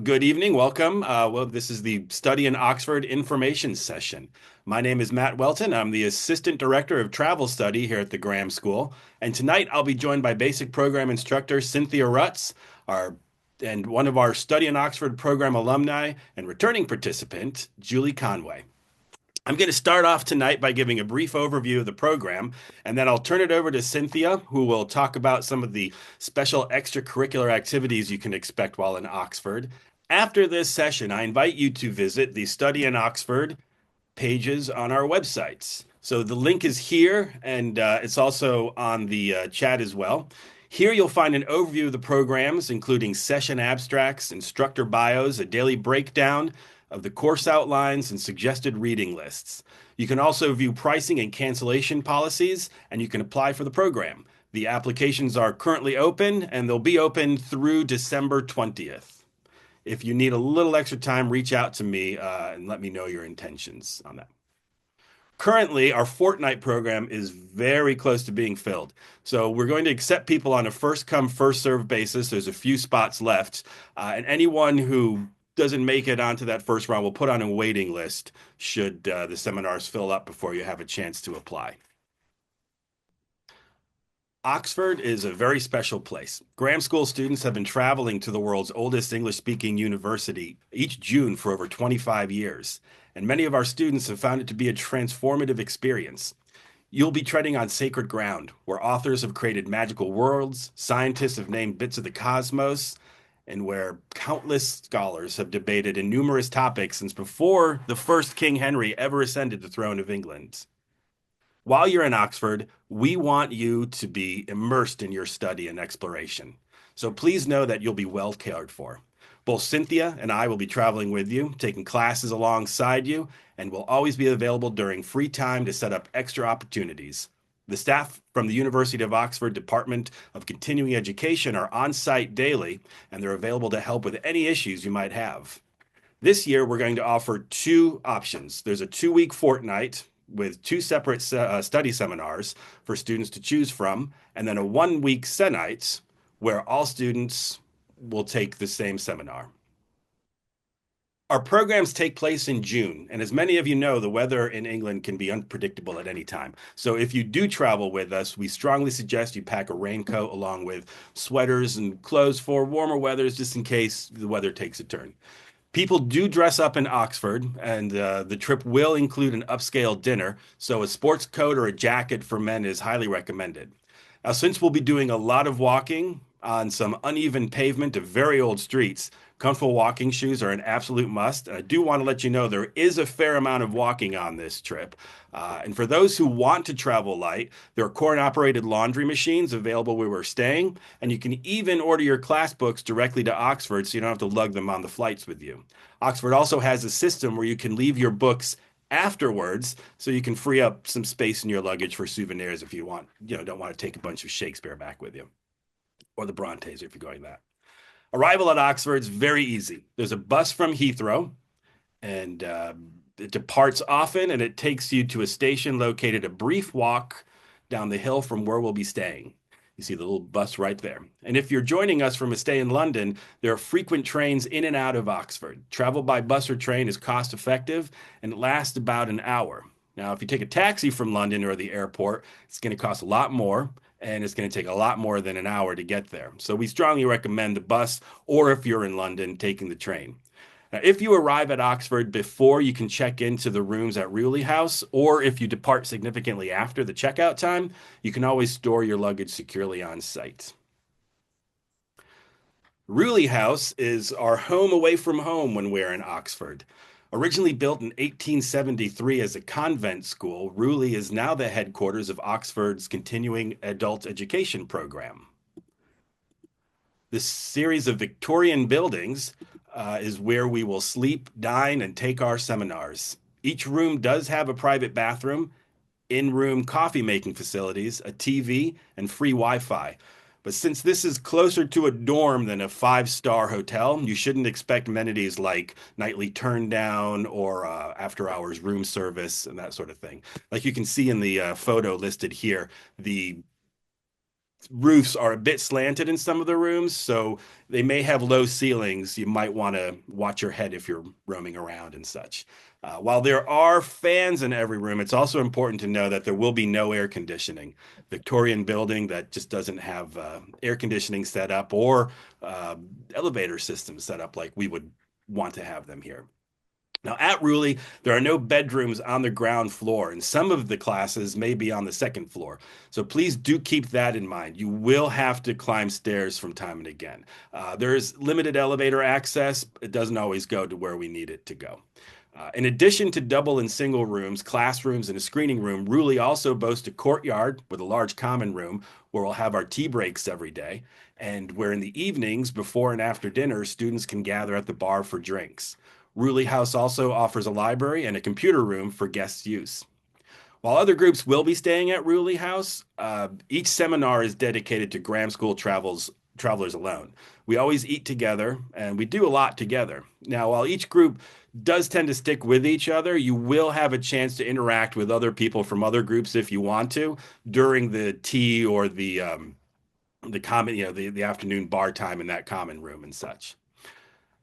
Good evening. Welcome. This is the Study in Oxford information session. My name is Matt Welton. I'm the Assistant Director of Travel Study here at the Graham School. And tonight I'll be joined by Basic Program Instructor Cynthia Rutz, and one of our Study in Oxford program alumni and returning participant, Julie Conway. I'm going to start off tonight by giving a brief overview of the program, and then I'll turn it over to Cynthia, who will talk about some of the special extracurricular activities you can expect while in Oxford. After this session, I invite you to visit the Study in Oxford pages on our websites. So the link is here, and it's also on the chat as well. Here you'll find an overview of the programs, including session abstracts, instructor bios, a daily breakdown of the course outlines, and suggested reading lists. You can also view pricing and cancellation policies, and you can apply for the program. The applications are currently open, and they'll be open through December 20th. If you need a little extra time, reach out to me and let me know your intentions on that. Currently, our fortnight program is very close to being filled. So we're going to accept people on a first come, first served basis. There's a few spots left. And anyone who doesn't make it onto that first round will put on a waiting list should the seminars fill up before you have a chance to apply. Oxford is a very special place. Graham School students have been traveling to the world's oldest English-speaking university each June for over 25 years, and many of our students have found it to be a transformative experience. You'll be treading on sacred ground, where authors have created magical worlds, scientists have named bits of the cosmos, and where countless scholars have debated in numerous topics since before the first King Henry ever ascended the throne of England. While you're in Oxford, we want you to be immersed in your study and exploration. So please know that you'll be well cared for. Both Cynthia and I will be traveling with you, taking classes alongside you, and will always be available during free time to set up extra opportunities. The staff from the University of Oxford Department of Continuing Education are on site daily, and they're available to help with any issues you might have. This year, we're going to offer two options. There's a 2-week fortnight with two separate study seminars for students to choose from, and then a 1-week Senites where all students will take the same seminar. Our programs take place in June, and as many of you know, the weather in England can be unpredictable at any time. So if you do travel with us, we strongly suggest you pack a raincoat along with sweaters and clothes for warmer weathers, just in case the weather takes a turn. People do dress up in Oxford, and the trip will include an upscale dinner, so a sports coat or a jacket for men is highly recommended. Now, since we'll be doing a lot of walking on some uneven pavement of very old streets, comfortable walking shoes are an absolute must. And I do want to let you know there is a fair amount of walking on this trip. And for those who want to travel light, there are coin-operated laundry machines available where we're staying, and you can even order your class books directly to Oxford so you don't have to lug them on the flights with you. Oxford also has a system where you can leave your books afterwards so you can free up some space in your luggage for souvenirs if you don't want to take a bunch of Shakespeare back with you, or the Brontes if you're going that. Arrival at Oxford is very easy. There's a bus from Heathrow, and it departs often, and it takes you to a station located a brief walk down the hill from where we'll be staying. You see the little bus right there. And if you're joining us from a stay in London, there are frequent trains in and out of Oxford. Travel by bus or train is cost effective, and it lasts about an hour. Now, if you take a taxi from London or the airport, it's going to cost a lot more, and it's going to take a lot more than an hour to get there. So we strongly recommend the bus, or if you're in London, taking the train. Now, if you arrive at Oxford before, you can check into the rooms at Rewley House, or if you depart significantly after the checkout time, you can always store your luggage securely on site. Rewley House is our home away from home when we're in Oxford. Originally built in 1873 as a convent school, Rewley is now the headquarters of Oxford's continuing adult education program. This series of Victorian buildings is where we will sleep, dine, and take our seminars. Each room does have a private bathroom, in-room coffee-making facilities, a TV, and free Wi-Fi. But since this is closer to a dorm than a five-star hotel, you shouldn't expect amenities like nightly turn down or after-hours room service and that sort of thing. Like you can see in the photo listed here, the roofs are a bit slanted in some of the rooms, so they may have low ceilings. You might want to watch your head if you're roaming around and such. While there are fans in every room, it's also important to know that there will be no air conditioning. Victorian building that just doesn't have air conditioning set up or uh, elevator systems set up like we would want to have them here. Now, at Ruley, there are no bedrooms on the ground floor, and some of the classes may be on the second floor. So please do keep that in mind. You will have to climb stairs from time and again. There's limited elevator access. It doesn't always go to where we need it to go. In addition to double and single rooms, classrooms, and a screening room, Ruley also boasts a courtyard with a large common room where we'll have our tea breaks every day, and where in the evenings, before and after dinner, students can gather at the bar for drinks. Ruley House also offers a library and a computer room for guests' use. While other groups will be staying at Ruley House, each seminar is dedicated to Graham School travelers alone. We always eat together and we do a lot together. Now, while each group does tend to stick with each other, you will have a chance to interact with other people from other groups if you want to during the tea or the common, the afternoon bar time in that common room and such.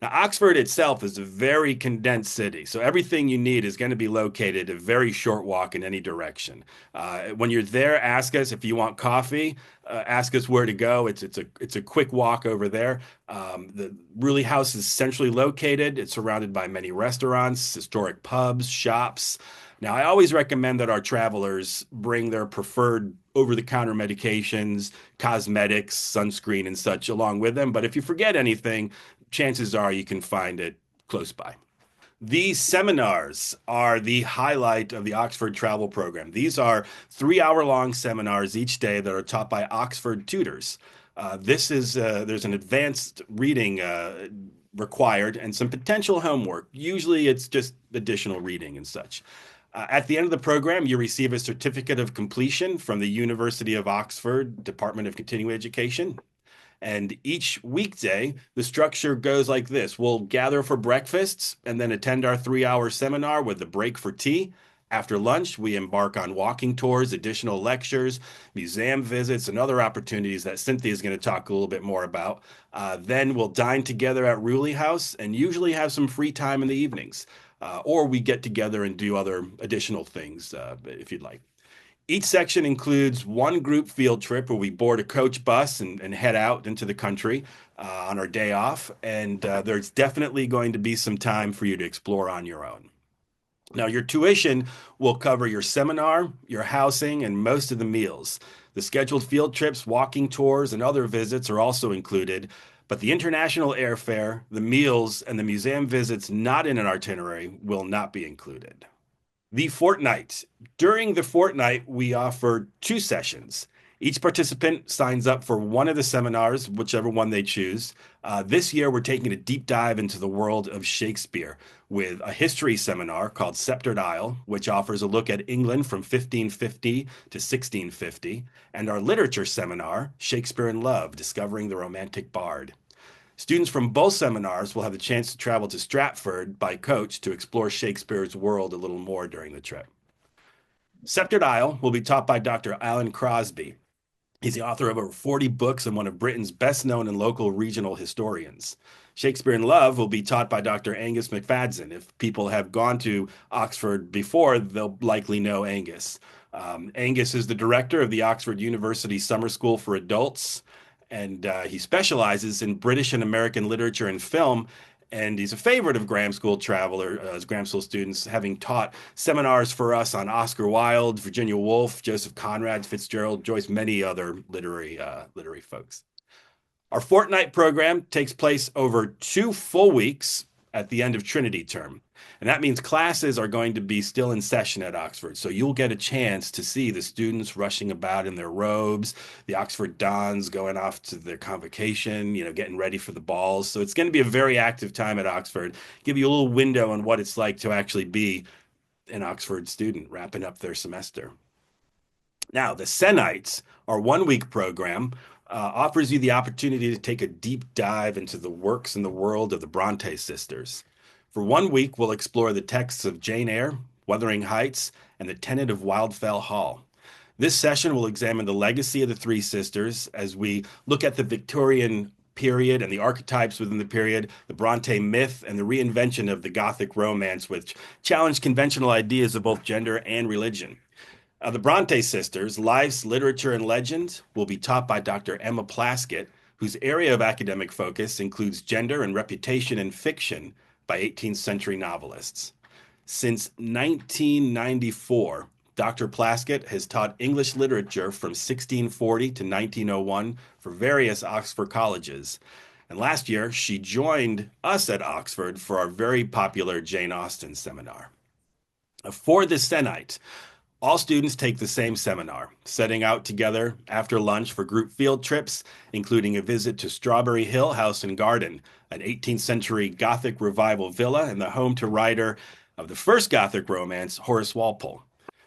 Now, Oxford itself is a very condensed city, so everything you need is going to be located a very short walk in any direction. When you're there, ask us if you want coffee. Ask us where to go. It's a quick walk over there. The Ruley House is centrally located. It's surrounded by many restaurants, historic pubs, shops. Now, I always recommend that our travelers bring their preferred over-the-counter medications, cosmetics, sunscreen, and such along with them. But if you forget anything, chances are you can find it close by. These seminars are the highlight of the Oxford travel program. These are 3 hour long seminars each day that are taught by Oxford tutors. There's an advanced reading required and some potential homework. Usually it's just additional reading and such. At the end of the program, you receive a certificate of completion from the University of Oxford Department of Continuing Education. And each weekday, the structure goes like this. We'll gather for breakfasts and then attend our 3 hour seminar with a break for tea. After lunch, we embark on walking tours, additional lectures, museum visits, and other opportunities that Cynthia is going to talk a little bit more about. Then we'll dine together at Ruley House and usually have some free time in the evenings. Or we get together and do other additional things if you'd like. Each section includes one group field trip where we board a coach bus and head out into the country on our day off. And there's definitely going to be some time for you to explore on your own. Now, your tuition will cover your seminar, your housing, and most of the meals. The scheduled field trips, walking tours, and other visits are also included, but the international airfare, the meals, and the museum visits not in an itinerary will not be included. The fortnight. During the fortnight, we offer 2 sessions. Each participant signs up for one of the seminars, whichever one they choose. This year, we're taking a deep dive into the world of Shakespeare with a history seminar called Sceptred Isle, which offers a look at England from 1550 to 1650, and our literature seminar, Shakespeare in Love, Discovering the Romantic Bard. Students from both seminars will have the chance to travel to Stratford by coach to explore Shakespeare's world a little more during the trip. Sceptred Isle will be taught by Dr. Alan Crosby. He's the author of over 40 books and one of Britain's best-known and local regional historians. Shakespeare in Love will be taught by Dr. Angus McFadden. If people have gone to Oxford before, they'll likely know Angus. Angus is the director of the Oxford University Summer School for Adults, and he specializes in British and American literature and film. And he's a favorite of Graham School students, having taught seminars for us on Oscar Wilde, Virginia Woolf, Joseph Conrad, Fitzgerald, Joyce, many other literary folks. Our fortnight program takes place over 2 full weeks at the end of Trinity term. And that means classes are going to be still in session at Oxford. So you'll get a chance to see the students rushing about in their robes, the Oxford Dons going off to their convocation, getting ready for the balls. So it's going to be a very active time at Oxford. Give you a little window on what it's like to actually be an Oxford student wrapping up their semester. Now, the Senites, our 1 week program, offers you the opportunity to take a deep dive into the works and the world of the Brontë sisters. For 1 week, we'll explore the texts of Jane Eyre, Wuthering Heights, and The Tenant of Wildfell Hall. This session will examine the legacy of the three sisters as we look at the Victorian period and the archetypes within the period, the Brontë myth, and the reinvention of the Gothic romance, which challenged conventional ideas of both gender and religion. The Brontë sisters, Lives, Literature, and Legend, will be taught by Dr. Emma Plaskett, whose area of academic focus includes gender and reputation in fiction by 18th century novelists. Since 1994, Dr. Plaskett has taught English literature from 1640 to 1901 for various Oxford colleges. And last year, she joined us at Oxford for our very popular Jane Austen seminar. For the Senite, all students take the same seminar, setting out together after lunch for group field trips, including a visit to Strawberry Hill House and Garden, an 18th century Gothic revival villa and the home to writer of the first Gothic romance, Horace Walpole.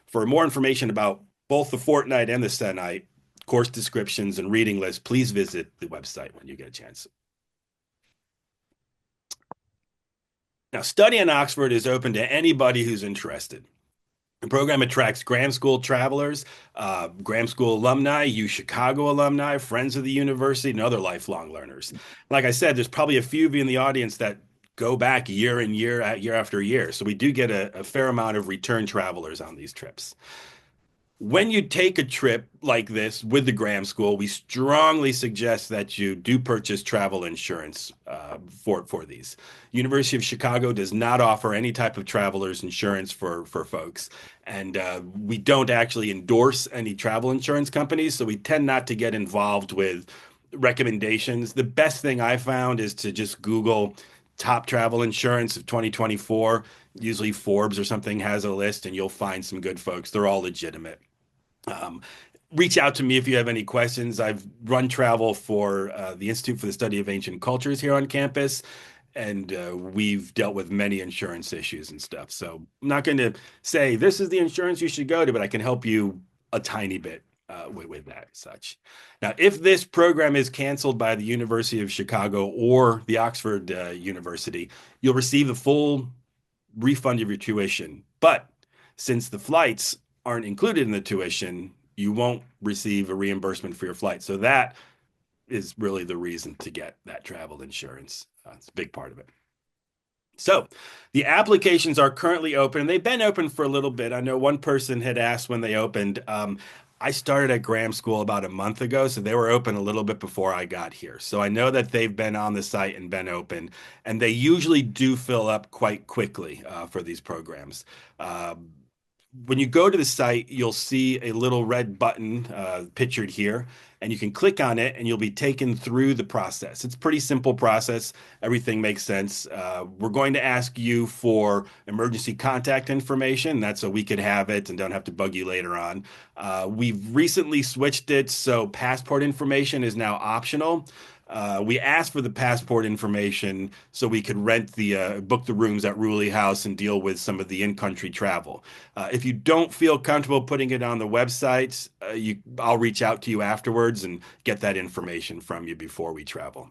For more information about both the Fortnight and the Senite, course descriptions, and reading lists, please visit the website when you get a chance. Now, study in Oxford is open to anybody who's interested. The program attracts Graham School travelers, Graham School alumni, UChicago alumni, friends of the university, and other lifelong learners. Like I said, there's probably a few of you in the audience that go back year after year. So we do get a fair amount of return travelers on these trips. When you take a trip like this with the Graham School, we strongly suggest that you do purchase travel insurance for these. University of Chicago does not offer any type of traveler's insurance for folks, and we don't actually endorse any travel insurance companies, so we tend not to get involved with recommendations. The best thing I found is to just Google top travel insurance of 2024. Usually Forbes or something has a list, and you'll find some good folks. They're all legitimate. Reach out to me if you have any questions. I've run travel for the Institute for the Study of Ancient Cultures here on campus, and we've dealt with many insurance issues and stuff. So I'm not going to say this is the insurance you should go to, but I can help you a tiny bit with that such. Now, if this program is canceled by the University of Chicago or the Oxford University, you'll receive a full refund of your tuition. But since the flights aren't included in the tuition, you won't receive a reimbursement for your flight. So that is really the reason to get that travel insurance. It's a big part of it. So the applications are currently open. They've been open for a little bit. I know one person had asked when they opened. I started at Graham School about a month ago, so they were open a little bit before I got here. So I know that they've been on the site and been open, and they usually do fill up quite quickly for these programs. When you go to the site, you'll see a little red button pictured here, and you can click on it and you'll be taken through the process. It's a pretty simple process. Everything makes sense. We're going to ask you for emergency contact information. That's so we could have it and don't have to bug you later on. We've recently switched it, so passport information is now optional. We asked for the passport information so we could book the rooms at Ruley House and deal with some of the in-country travel. If you don't feel comfortable putting it on the website, I'll reach out to you afterwards and get that information from you before we travel.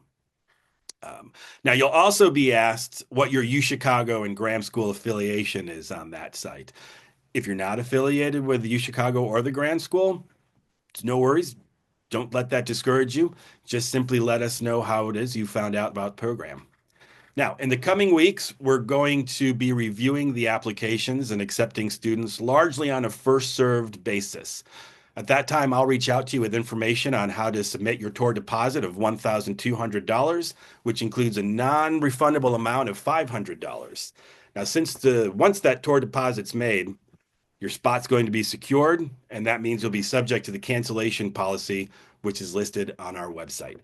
Now, you'll also be asked what your UChicago and Graham School affiliation is on that site. If you're not affiliated with the UChicago or the Graham School, it's no worries. Don't let that discourage you. Just simply let us know how it is you found out about the program. Now, in the coming weeks, we're going to be reviewing the applications and accepting students largely on a first-served basis. At that time, I'll reach out to you with information on how to submit your tour deposit of $1,200, which includes a non-refundable amount of $500. Now, once that tour deposit's made, your spot's going to be secured, and that means you'll be subject to the cancellation policy, which is listed on our website.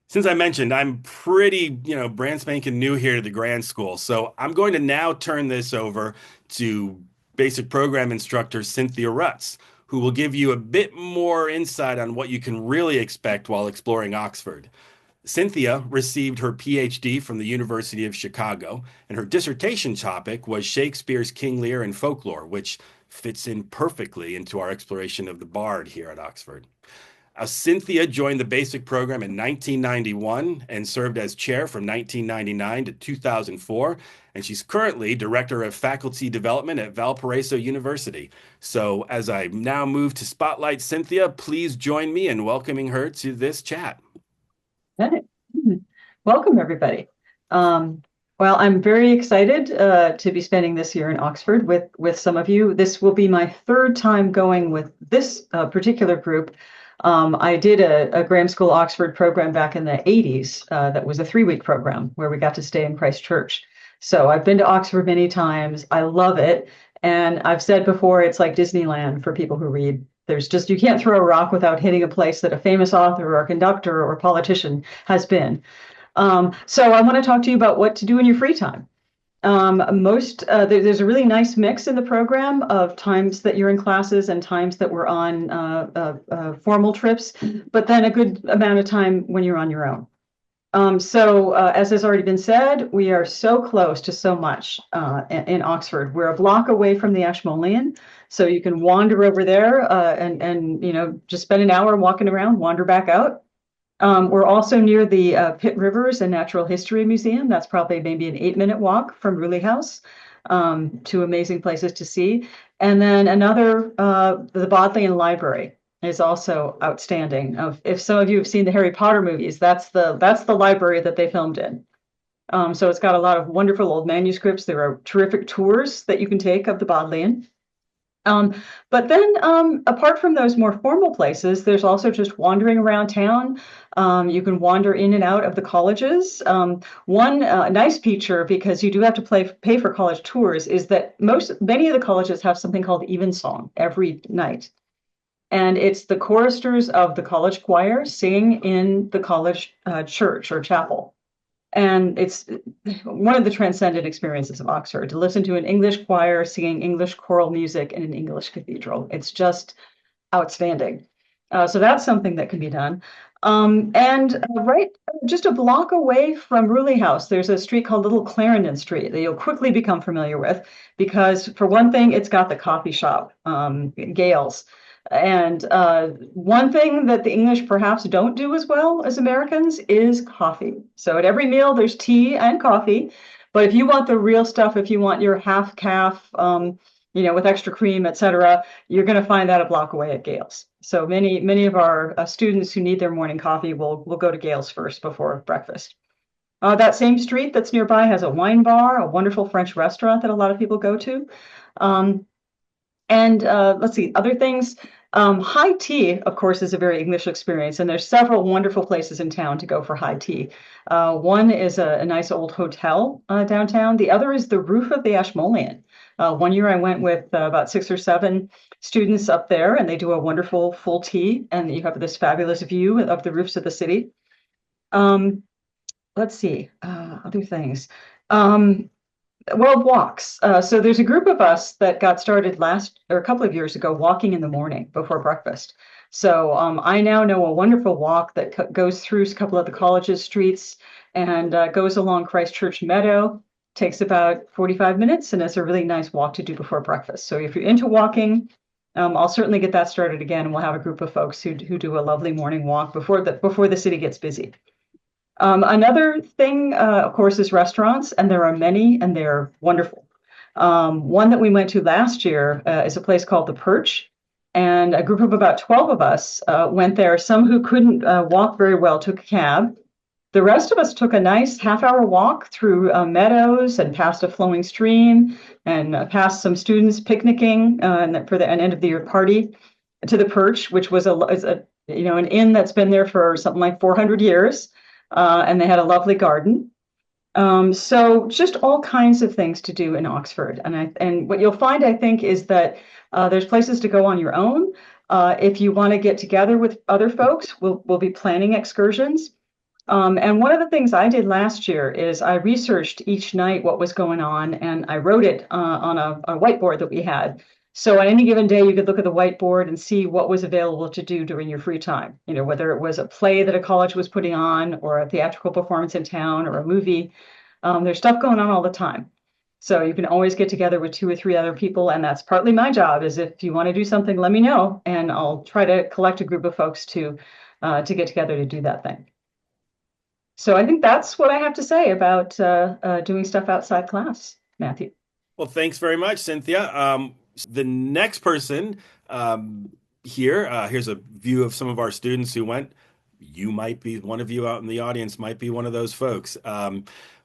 Since I mentioned I'm pretty, brand spanking new here to the Graham School, so I'm going to now turn this over to basic program instructor Cynthia Rutz, who will give you a bit more insight on what you can really expect while exploring Oxford. Cynthia received her PhD from the University of Chicago, and her dissertation topic was Shakespeare's King Lear and folklore, which fits in perfectly into our exploration of the Bard here at Oxford. Cynthia joined the basic program in 1991 and served as chair from 1999 to 2004. And she's currently director of faculty development at Valparaiso University. So, as I now move to spotlight Cynthia, please join me in welcoming her to this chat. Okay. Welcome, everybody. Well, I'm very excited to be spending this year in Oxford with some of you. This will be my third time going with this particular group. I did a Graham School Oxford program back in the 80s that was a 3-week program where we got to stay in Christchurch. So I've been to Oxford many times. I love it. And I've said before, it's like Disneyland for people who read. There's just, you can't throw a rock without hitting a place that a famous author or conductor or politician has been. So I want to talk to you about what to do in your free time. There's a really nice mix in the program of times that you're in classes and times that we're on formal trips, but then a good amount of time when you're on your own. As has already been said, we are so close to so much in Oxford. We're a block away from the Ashmolean, so you can wander over there and just spend an hour walking around, wander back out. We're also near the Pitt Rivers and Natural History Museum. That's probably maybe an 8-minute walk from Ruley House. Two amazing places to see. And then another, the Bodleian Library is also outstanding. If some of you have seen the Harry Potter movies, that's the library that they filmed in. So it's got a lot of wonderful old manuscripts. There are terrific tours that you can take of the Bodleian. But then apart from those more formal places, there's also just wandering around town. You can wander in and out of the colleges. One nice feature, because you do have to pay for college tours, is that many of the colleges have something called evensong every night. And it's the choristers of the college choir singing in the college church or chapel. And it's one of the transcendent experiences of Oxford to listen to an English choir singing English choral music in an English cathedral. It's just outstanding. So that's something that can be done. Right just a block away from Ruley House, there's a street called Little Clarendon Street that you'll quickly become familiar with because, for one thing, it's got the coffee shop, Gales. And one thing that the English perhaps don't do as well as Americans is coffee. So at every meal, there's tea and coffee. But if you want the real stuff, if you want your half calf, with extra cream, etc., you're going to find that a block away at Gales. So many of our students who need their morning coffee will go to Gales first before breakfast. That same street that's nearby has a wine bar, a wonderful French restaurant that a lot of people go to. Let's see, other things. High tea, of course, is a very English experience, and there's several wonderful places in town to go for high tea. One is a nice old hotel downtown. The other is the roof of the Ashmolean. One year I went with about 6 or 7 students up there, and they do a wonderful full tea, and you have this fabulous view of the roofs of the city. Let's see, other things. Well, walks. So there's a group of us that got started a couple of years ago, walking in the morning before breakfast. So I now know a wonderful walk that goes through a couple of the college's streets and goes along Christchurch Meadow. Takes about 45 minutes, and it's a really nice walk to do before breakfast. So if you're into walking, I'll certainly get that started again, and we'll have a group of folks who do a lovely morning walk before the city gets busy. Another thing, of course, is restaurants, and there are many, and they're wonderful. One that we went to last year is a place called The Perch, and a group of about 12 of us went there. Some who couldn't walk very well took a cab. The rest of us took a nice half-hour walk through meadows and past a flowing stream and past some students picnicking for an end-of-the-year party to The Perch, which was an inn that's been there for something like 400 years. And they had a lovely garden. So just all kinds of things to do in Oxford. And what you'll find, I think, is that there's places to go on your own. If you want to get together with other folks, we'll be planning excursions. And one of the things I did last year is I researched each night what was going on, and I wrote it on a whiteboard that we had. So on any given day, you could look at the whiteboard and see what was available to do during your free time, whether it was a play that a college was putting on or a theatrical performance in town or a movie. There's stuff going on all the time. So you can always get together with 2 or 3 other people, and that's partly my job. Is if you want to do something, let me know, and I'll try to collect a group of folks to get together to do that thing. So I think that's what I have to say about doing stuff outside class, Matthew. Well, thanks very much, Cynthia. The next person here, here's a view of some of our students who went. You might be one of you out in the audience, might be one of those folks.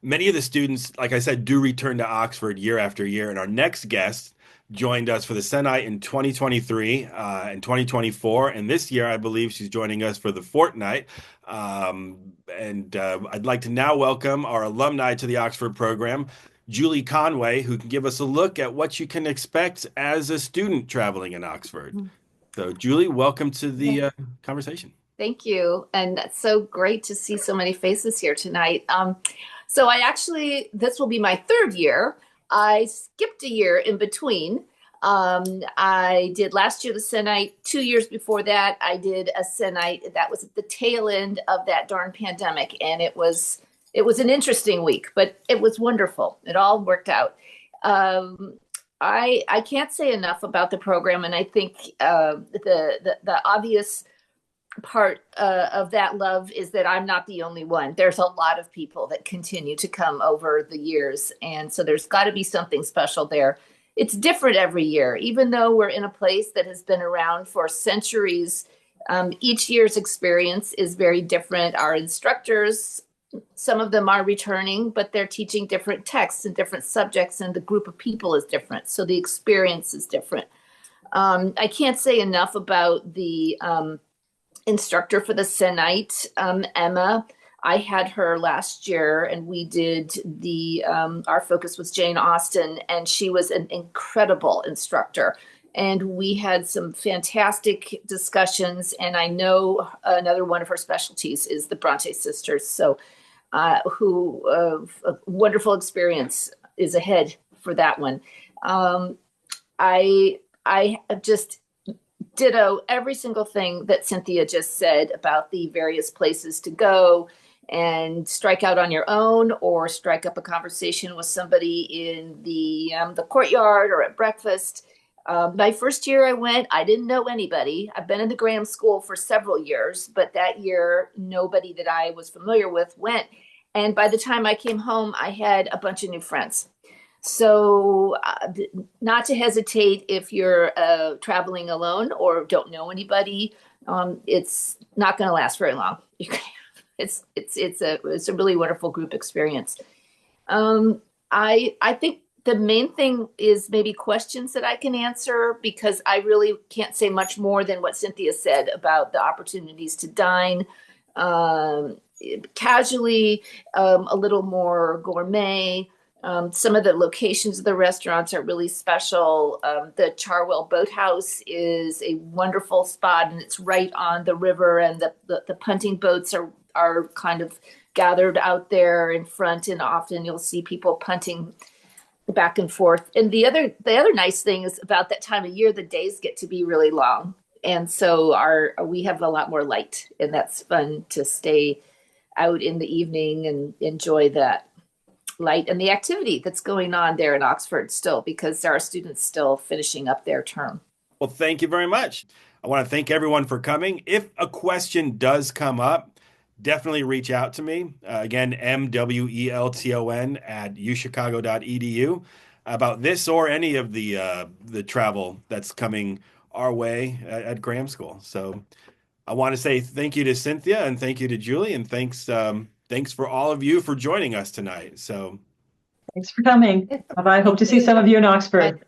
Many of the students, like I said, do return to Oxford year after year. And our next guest joined us for the Senate in 2023 and 2024. And this year, I believe she's joining us for the fortnight. I'd like to now welcome our alumni to the Oxford program, Julie Conway, who can give us a look at what you can expect as a student traveling in Oxford. So, Julie, welcome to the conversation. Thank you. And it's so great to see so many faces here tonight. This will be my third year. I skipped a year in between. I did last year the Senate. 2 years before that, I did a Senate that was at the tail end of that darn pandemic. And it was an interesting week, but it was wonderful. It all worked out. I can't say enough about the program, and I think the obvious part of that love is that I'm not the only one. There's a lot of people that continue to come over the years, and so there's got to be something special there. It's different every year, even though we're in a place that has been around for centuries. Each year's experience is very different. Our instructors, some of them are returning, but they're teaching different texts and different subjects, and the group of people is different. So the experience is different. I can't say enough about the instructor for the Senate, Emma. I had her last year, and we did our focus was Jane Austen, and she was an incredible instructor. And we had some fantastic discussions, and I know another one of her specialties is the Brontë sisters. So a wonderful experience is ahead for that one. I just ditto every single thing that Cynthia just said about the various places to go and strike out on your own or strike up a conversation with somebody in the courtyard or at breakfast. My first year I went, I didn't know anybody. I've been in the Graham School for several years, but that year, nobody that I was familiar with went. And by the time I came home, I had a bunch of new friends. So not to hesitate if you're traveling alone or don't know anybody. It's not going to last very long. It's a really wonderful group experience. I think the main thing is maybe questions that I can answer, because I really can't say much more than what Cynthia said about the opportunities to dine casually, a little more gourmet. Some of the locations of the restaurants are really special. The Charwell Boathouse is a wonderful spot, and it's right on the river, and the punting boats are kind of gathered out there in front, and often you'll see people punting back and forth. And the other nice thing is about that time of year, the days get to be really long. And so we have a lot more light, and that's fun to stay out in the evening and enjoy that light and the activity that's going on there in Oxford still, because there are students still finishing up their term. Well, thank you very much. I want to thank everyone for coming. If a question does come up, definitely reach out to me. Again, mwelton@uchicago.edu about this or any of the travel that's coming our way at Graham School. So I want to say thank you to Cynthia, and thank you to Julie, and thanks for all of you for joining us tonight. So thanks for coming. Bye-bye. Hope to see some of you in Oxford.